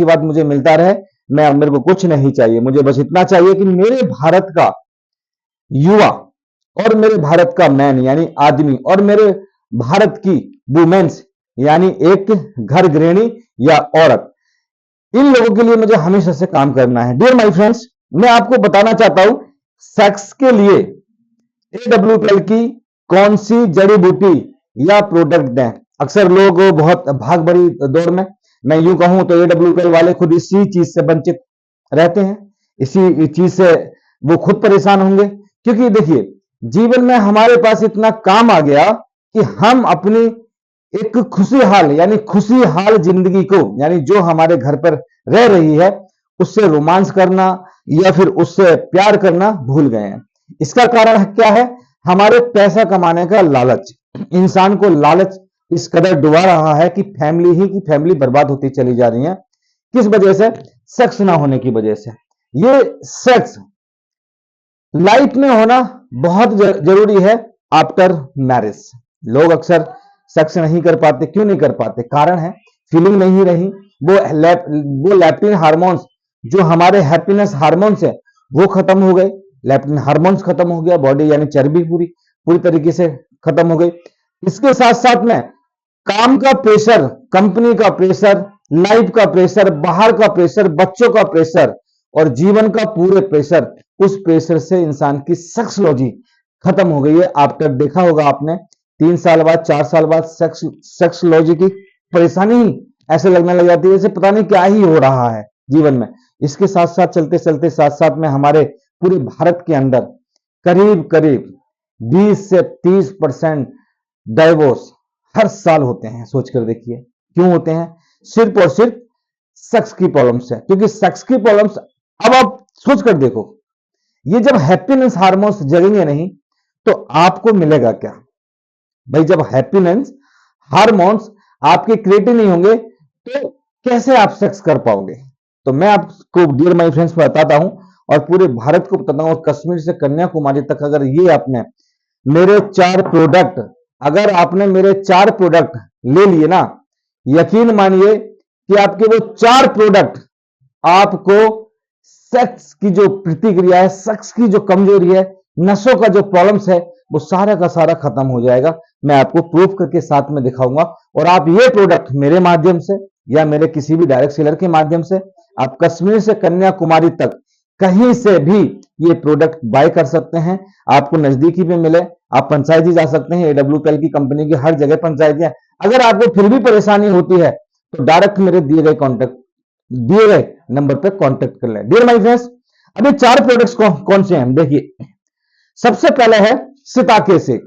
की बात मुझे मिलता रहे, मेरे को कुछ नहीं चाहिए, मुझे बस इतना चाहिए कि मेरे भारत का युवा और मेरे भारत का मैन यानी आदमी और मेरे भारत की वुमेन्स यानी एक घर गृहिणी या औरत, इन लोगों के लिए मुझे हमेशा से काम करना है। डियर माय फ्रेंड्स, मैं आपको बताना चाहता हूं सेक्स के लिए AWPL की कौन सी जड़ी बूटी या प्रोडक्ट दें। अक्सर लोग बहुत भाग भरी दौड़ में, मैं यूं कहूं तो AWPL वाले खुद इसी चीज से वंचित रहते हैं, इसी चीज से वो खुद परेशान होंगे। क्योंकि देखिए, जीवन में हमारे पास इतना काम आ गया कि हम अपनी एक खुशी हाल जिंदगी को, यानी जो हमारे घर पर रह रही है, उससे रोमांस करना या फिर उससे प्यार करना भूल गए हैं। इसका कारण क्या है? हमारे पैसा कमाने का लालच। इंसान को लालच इस कदर डुबा रहा है कि फैमिली बर्बाद होती चली जा रही है। किस वजह से? सेक्स ना होने की वजह से। ये सेक्स लाइफ में होना बहुत जरूरी है आफ्टर मैरिज। लोग अक्सर सेक्स नहीं कर पाते। क्यों नहीं कर पाते? कारण है फीलिंग नहीं रही। वो लैप्टिन हार्मोन्स जो हमारे हैप्पीनेस हार्मोन्स है वो खत्म हो गए। लैप्टिन हार्मोन्स खत्म हो गया, बॉडी यानी चर्बी पूरी तरीके से खत्म हो गई। इसके साथ साथ में काम का प्रेशर, कंपनी का प्रेशर, लाइफ का प्रेशर, बाहर का प्रेशर, बच्चों का प्रेशर और जीवन का पूरे प्रेशर, उस प्रेशर से इंसान की सेक्सोलॉजी खत्म हो गई है। आफ्टर देखा होगा आपने 3 साल बाद 4 साल बाद सेक्सोलॉजी की परेशानी ही ऐसे लगने लग जाती है जैसे पता नहीं क्या ही हो रहा है जीवन में। इसके साथ साथ चलते साथ साथ में हमारे पूरे भारत के अंदर करीब 20 से 30% डाइवोर्स हर साल होते हैं। सोचकर देखिए क्यों होते हैं? सिर्फ और सिर्फ सेक्स की प्रॉब्लम से। क्योंकि सेक्स की प्रॉब्लम्स, अब आप सोचकर देखो, ये जब हैप्पीनेस हार्मोन्स जगेंगे नहीं तो आपको मिलेगा क्या भाई? जब हैप्पीनेस हार्मोन्स आपके क्रिएट नहीं होंगे तो कैसे आप सेक्स कर पाओगे? तो मैं आपको डियर माय फ्रेंड्स बताता हूं और पूरे भारत को बताता हूं, और कश्मीर से कन्याकुमारी तक, अगर ये आपने मेरे 4 प्रोडक्ट, अगर आपने मेरे 4 प्रोडक्ट ले लिए ना, यकीन मानिए कि आपके वो 4 प्रोडक्ट आपको सेक्स की जो प्रतिक्रिया है, सेक्स की जो कमजोरी है, नसों का जो प्रॉब्लम्स है, वो सारा का सारा खत्म हो जाएगा। मैं आपको प्रूफ करके साथ में दिखाऊंगा। और आप ये प्रोडक्ट मेरे माध्यम से या मेरे किसी भी डायरेक्ट सेलर के माध्यम से, आप कश्मीर से कन्याकुमारी तक कहीं से भी ये प्रोडक्ट बाय कर सकते हैं। आपको नजदीकी में मिले, आप पंचायत ही जा सकते हैं। AWPL की कंपनी की हर जगह पंचायत है। अगर आपको फिर भी परेशानी होती है तो डायरेक्ट मेरे दिए गए नंबर पर कांटेक्ट कर लें। डियर माय फ्रेंड्स, अभी 4 प्रोडक्ट्स कौन से हैं देखिए। सबसे पहले है सिताके सेक।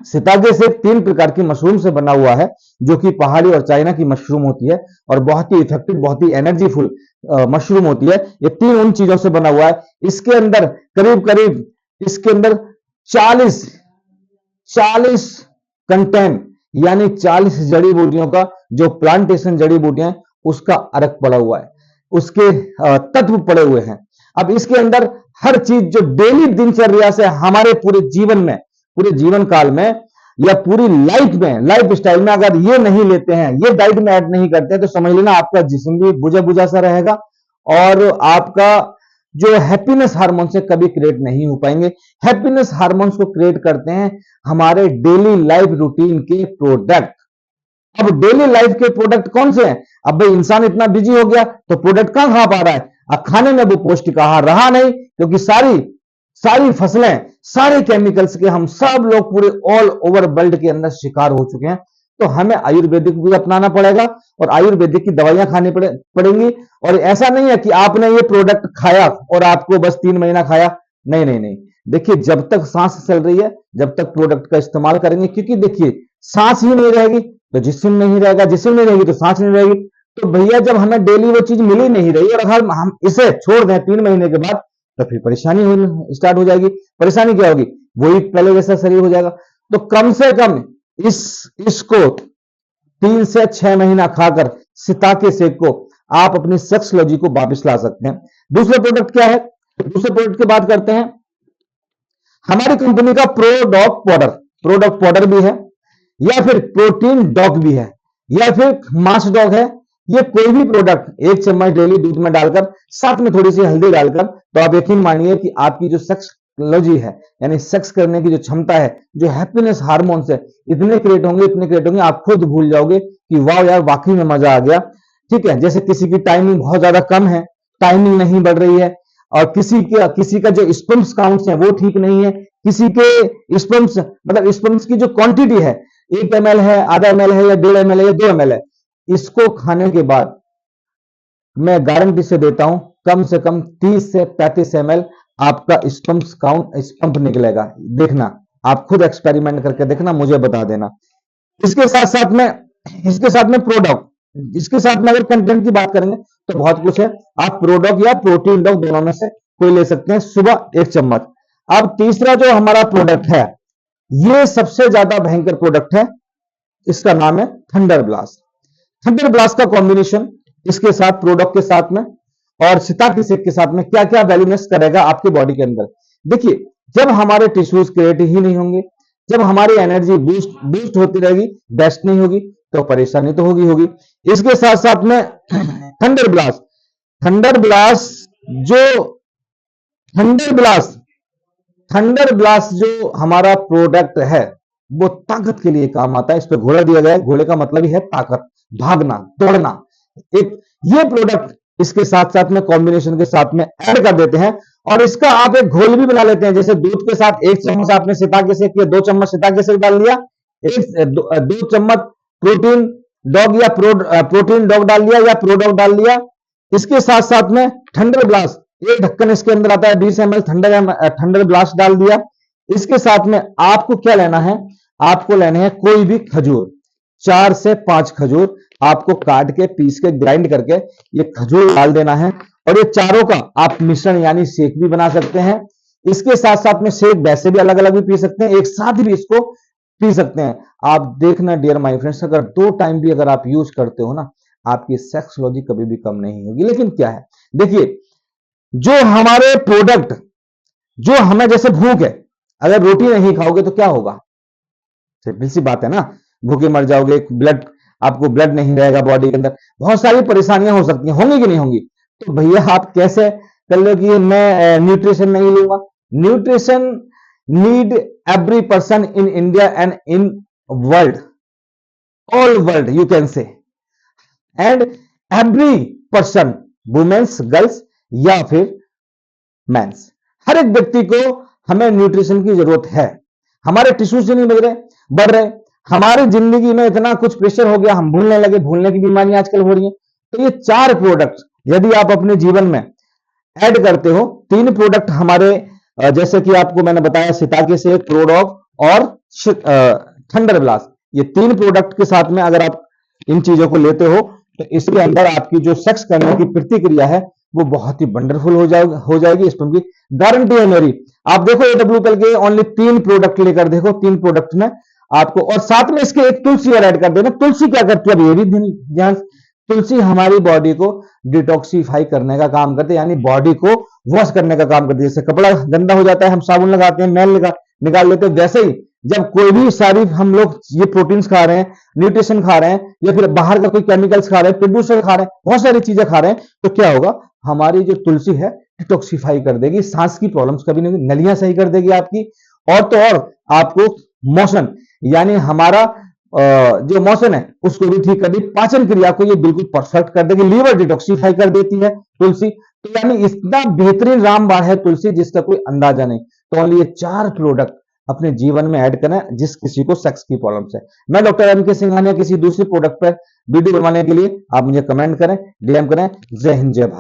सिताके सेक 3 प्रकार की मशरूम से बना हुआ है, जो कि पहाड़ी और चाइना की मशरूम होती है और बहुत ही इफेक्टिव, बहुत ही एनर्जीफुल मशरूम होती है। ये 3 उन चीजों से बना हुआ है। इसके अंदर करीब इसके अंदर 40 कंटेंट यानी 40 जड़ी बूटियों का, जो प्लांटेशन जड़ी बूटियां उसका अर्क पड़ा हुआ है, उसके तत्व पड़े हुए हैं। अब इसके अंदर हर चीज जो डेली दिनचर्या से हमारे पूरे जीवन काल में या पूरी लाइफ स्टाइल में अगर ये नहीं लेते हैं, ये डाइट में ऐड नहीं करते हैं, तो समझ लेना आपका जिस्म भी बुझा बुझा सा रहेगा और आपका जो हैप्पीनेस हार्मोन्स है कभी क्रिएट नहीं हो पाएंगे। हैप्पीनेस हार्मोन्स को क्रिएट करते हैं हमारे डेली लाइफ रूटीन के प्रोडक्ट। अब डेली लाइफ के प्रोडक्ट कौन से हैं? अब भाई इंसान इतना बिजी हो गया तो प्रोडक्ट कहां खा पा रहा है? अब खाने में वो पौष्टिक आहार रहा नहीं, क्योंकि सारी फसलें, सारे केमिकल्स के हम सब लोग पूरे ऑल ओवर वर्ल्ड के अंदर शिकार हो चुके हैं। तो हमें आयुर्वेदिक भी अपनाना पड़ेगा और आयुर्वेदिक की दवाइयां खानी पड़ेंगी। और ऐसा नहीं है कि आपने ये प्रोडक्ट खाया और आपको बस 3 महीना खाया। नहीं। देखिए, जब तक सांस चल रही है जब तक प्रोडक्ट का इस्तेमाल करेंगे, क्योंकि देखिए सांस ही नहीं रहेगी तो जिस्म नहीं रहेगा, जिस्म नहीं रहेगी तो सांस नहीं रहेगी। तो भैया जब हमें डेली वो चीज मिल ही नहीं रही और अगर हम इसे छोड़ दें 3 महीने के बाद, तो फिर परेशानी स्टार्ट हो जाएगी। परेशानी क्या होगी? वही पहले जैसा शरीर हो जाएगा। तो कम से कम इसको 3 से 6 महीना खाकर सिताके सेक को आप अपनी सेक्सोलॉजी को वापस ला सकते हैं। दूसरा प्रोडक्ट क्या है? दूसरे प्रोडक्ट की बात करते हैं। हमारी कंपनी का प्रोडॉक पाउडर भी है, या फिर प्रोटीन डॉग भी है, या फिर मास डॉग है, ये कोई भी प्रोडक्ट 1 चम्मच डेली दूध में डालकर, साथ में थोड़ी सी हल्दी डालकर, तो आप यकीन मानिए कि आपकी जो सेक्सोलॉजी है, यानी सेक्स करने की जो क्षमता है, जो हैप्पीनेस हार्मोन्स है, इतने क्रिएट होंगे, आप खुद भूल जाओगे कि वाह यार वाकई में मजा आ गया। ठीक है, जैसे किसी की टाइमिंग बहुत ज्यादा कम है, टाइमिंग नहीं बढ़ रही है, और किसी का जो स्पर्म्स काउंट्स है वो ठीक नहीं है, किसी के स्पर्म्स मतलब स्पर्म्स की जो क्वांटिटी है 1 ml है, आधा ml है, या 1.5 ml है, या 2 ml है, इसको खाने के बाद मैं गारंटी से देता हूं कम से कम 30 से 35 ml आपका स्पर्म्स काउंट स्पंप निकलेगा। देखना, आप खुद एक्सपेरिमेंट करके देखना, मुझे बता देना। इसके साथ साथ में प्रोडक्ट, इसके साथ में अगर कंटेंट की बात करेंगे तो बहुत कुछ है। आप प्रोडक्ट या प्रोटीन डॉग दोनों में से कोई ले सकते हैं, सुबह 1 चम्मच। अब तीसरा जो हमारा प्रोडक्ट है, ये सबसे ज्यादा भयंकर प्रोडक्ट है, इसका नाम है थंडर ब्लास्ट। थंडर ब्लास्ट का कॉम्बिनेशन इसके साथ, प्रोडक्ट के साथ में और सिताकी सेक के साथ में क्या क्या वैल्यूनेस करेगा आपके बॉडी के अंदर। देखिए, जब हमारे टिश्यूज क्रिएट ही नहीं होंगे, जब हमारी एनर्जी बूस्ट होती रहेगी, बेस्ट नहीं होगी, तो परेशानी तो होगी। इसके साथ साथ में थंडर ब्लास्ट थंडर ब्लास्ट जो हमारा प्रोडक्ट है, वो ताकत के लिए काम आता है। इस पर घोड़ा दिया गया है, घोड़े का मतलब ही है ताकत, भागना, दौड़ना। एक ये प्रोडक्ट इसके साथ साथ में कॉम्बिनेशन के साथ में ऐड कर देते हैं, और इसका आप एक घोल भी बना लेते हैं। जैसे दूध के साथ 1 चम्मच आपने सिताके सेक किया, 2 चम्मच सिताके सेक डाल लिया, 2 चम्मच प्रोटीन डॉग या प्रोटीन डॉग डाल लिया, या प्रोडक्ट डाल लिया। इसके साथ साथ में थंडर ब्लास्ट, एक ढक्कन इसके अंदर आता है, 20 ml थंडर ब्लास्ट डाल दिया। इसके साथ में आपको क्या लेना है, आपको लेने हैं कोई भी खजूर, 4 से 5 खजूर आपको काट के, पीस के, ग्राइंड करके ये खजूर डाल देना है, और ये चारों का आप मिश्रण यानी शेक भी बना सकते हैं। इसके साथ साथ में शेक वैसे भी अलग अलग भी पी सकते हैं, एक साथ भी इसको पी सकते हैं। आप देखना डियर माय फ्रेंड्स, अगर 2 टाइम भी अगर आप यूज करते हो ना, आपकी सेक्सोलॉजी कभी भी कम नहीं होगी। लेकिन क्या है, देखिए, जो हमारे प्रोडक्ट, जो हमें जैसे भूख है, अगर रोटी नहीं खाओगे तो क्या होगा, सिंपल सी बात है ना, भूखे मर जाओगे, आपको ब्लड नहीं रहेगा बॉडी के अंदर, बहुत सारी परेशानियां हो सकती हैं, होंगी कि नहीं होंगी। तो भैया आप कैसे कर लो कि मैं न्यूट्रिशन नहीं लूंगा। Nutrition need every person in India and in world, all world you can say, and every person, womens, girls या फिर मेंस, हर एक व्यक्ति को हमें न्यूट्रिशन की जरूरत है। हमारे टिश्यू से नहीं बढ़ रहे, हमारी जिंदगी में इतना कुछ प्रेशर हो गया, हम भूलने लगे, भूलने की बीमारियां आजकल हो रही हैं। तो ये 4 प्रोडक्ट यदि आप अपने जीवन में ऐड करते हो, 3 प्रोडक्ट हमारे, जैसे कि आपको मैंने बताया, सिताके से, प्रोडॉग और थंडर ब्लास्ट, ये 3 प्रोडक्ट के साथ में अगर आप इन चीजों को लेते हो, तो इसके अंदर आपकी जो सेक्स करने की प्रतिक्रिया है वो बहुत ही वंडरफुल हो जाएगी। इस पर भी गारंटी है मेरी। आप देखो AWPL के ओनली 3 प्रोडक्ट लेकर देखो, 3 प्रोडक्ट में आपको, और साथ में इसके एक तुलसी और ऐड कर देना। तुलसी क्या करती है, अब ये भी ध्यान, तुलसी हमारी बॉडी को डिटॉक्सिफाई करने का काम करती है, यानी बॉडी को वॉश करने का काम करती है। जैसे कपड़ा गंदा हो जाता है, हम साबुन लगाते हैं, मैल निकाल लेते हैं, वैसे ही जब कोई भी सारी हम लोग ये प्रोटीन्स खा रहे हैं, न्यूट्रिशन खा रहे हैं, या फिर बाहर का कोई केमिकल्स खा रहे हैं, प्रोड्यूसर खा रहे हैं, बहुत सारी चीजें खा रहे हैं, तो क्या होगा, हमारी जो तुलसी है डिटॉक्सिफाई कर देगी, सांस की प्रॉब्लम्स कभी नहीं होगी, नलियां सही कर देगी आपकी, और तो और आपको मोशन, यानी हमारा जो मोशन है उसको भी ठीक कर दी, पाचन क्रिया को ये बिल्कुल परफेक्ट कर देगी, लीवर डिटॉक्सिफाई कर देती है तुलसी। तो यानी इतना बेहतरीन रामबाण है तुलसी, जिसका कोई अंदाजा नहीं। तो ओनली ये 4 प्रोडक्ट अपने जीवन में ऐड करें, जिस किसी को सेक्स की प्रॉब्लम्स है। मैं डॉक्टर MK सिंघानिया किसी दूसरे प्रोडक्ट पर वीडियो बनवाने के लिए आप मुझे कमेंट करें, DM करें। जय हिंद, जय भारत।